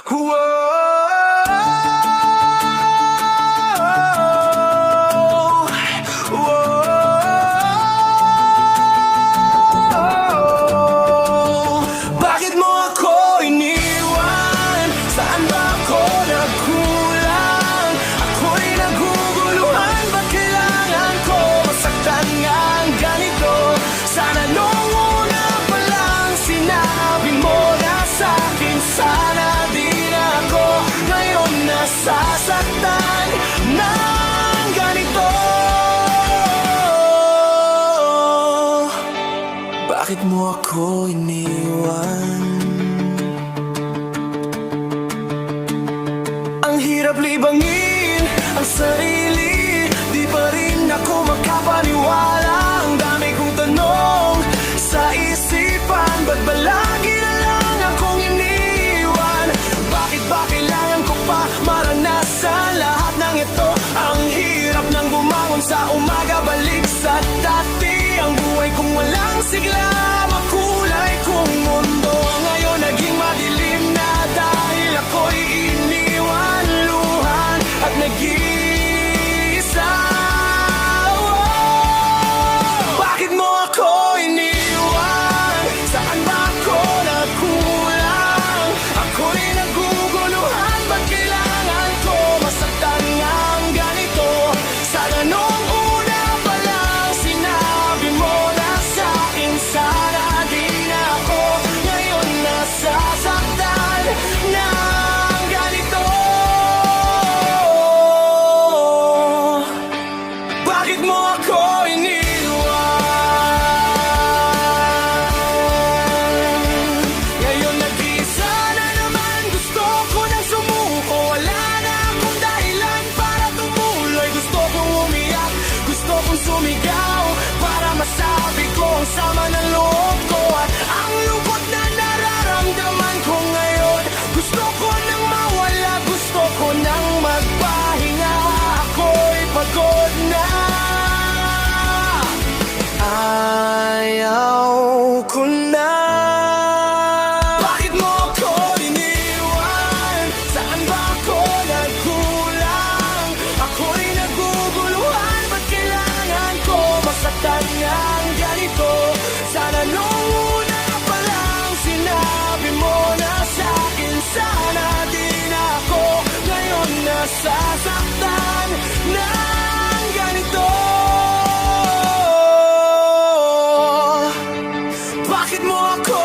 Bakit mo ako iniwan? Saan ba ako nagkulang? Ako'y naguguluhan. Ba't kailangan ko masaktan ngang ganito? Sana nung una pa lang sinabi mo na sa'kin. Sana di na ako ngayon nasasaktan ng ganito. Bakit mo ako iniwan? Ang hirap libangin ang sarili, di pa rin ako makapaniwala. Ang dami kong tanong sa isipan, ba't ba lagi na lang akong iniwan? Bakit ba kailangan ko pa maranasan lahat ng ito? Ang hirap nang bumangon sa umaga, balik sa dati. Ang buhay kong walang sigla, makulay kong mundo ngayon naging madilim na dahil ako'y iniwan, luhan at nag-iisa. Bakit mo ako iniwan? Saan ba ako nagkulang? Ako'y naguguluhan. Ba't kailangan ko masaktan ngang ganito? Sana nung una pa lang sinabi mo na sa'kin. Sana di na ako ngayon nasasaktan ng ganito. Bakit mo ako iniwan? Ngayon nag-iisa na naman, gusto ko nang sumuko. Wala na akong dahilan para tumuloy. Gusto kong umiyak, gusto kong sumigaw, para masabi ko ang sama ng loob ko at ang lungkot na nararamdaman ko ngayon. Gusto ko nang mawala, gusto ko nang magpahinga. Ako'y pagod na. Ayaw ko na. Bakit mo ako iniwan? Saan ba ako nagkulang? Ako'y naguguluhan. Ba't kailangan ko masaktan ngang ganito? Sana nung una pa lang sinabi mo na sa'kin. Sana di na ako ngayon nasasaktan ng ganito. Bakit mo ako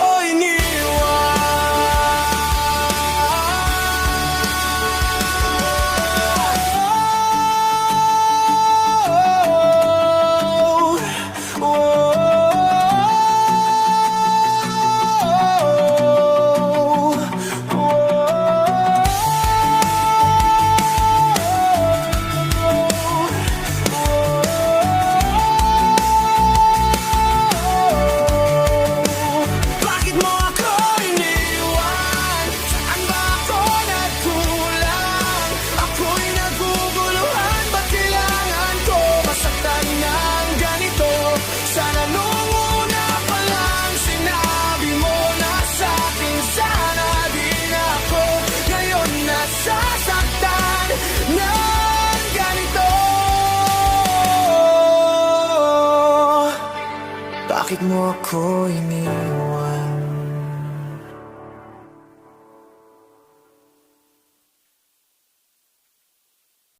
Bakit mo ako iniwan? Saan ba ako nagkulang? Ako'y naguguluhan. Ba't kailangan ko masaktan ng ganito? Sana nung una pa lang sinabi mo na sa'kin. Sana di na ako ngayon nasasaktan ng ganito. Bakit mo ako iniwan?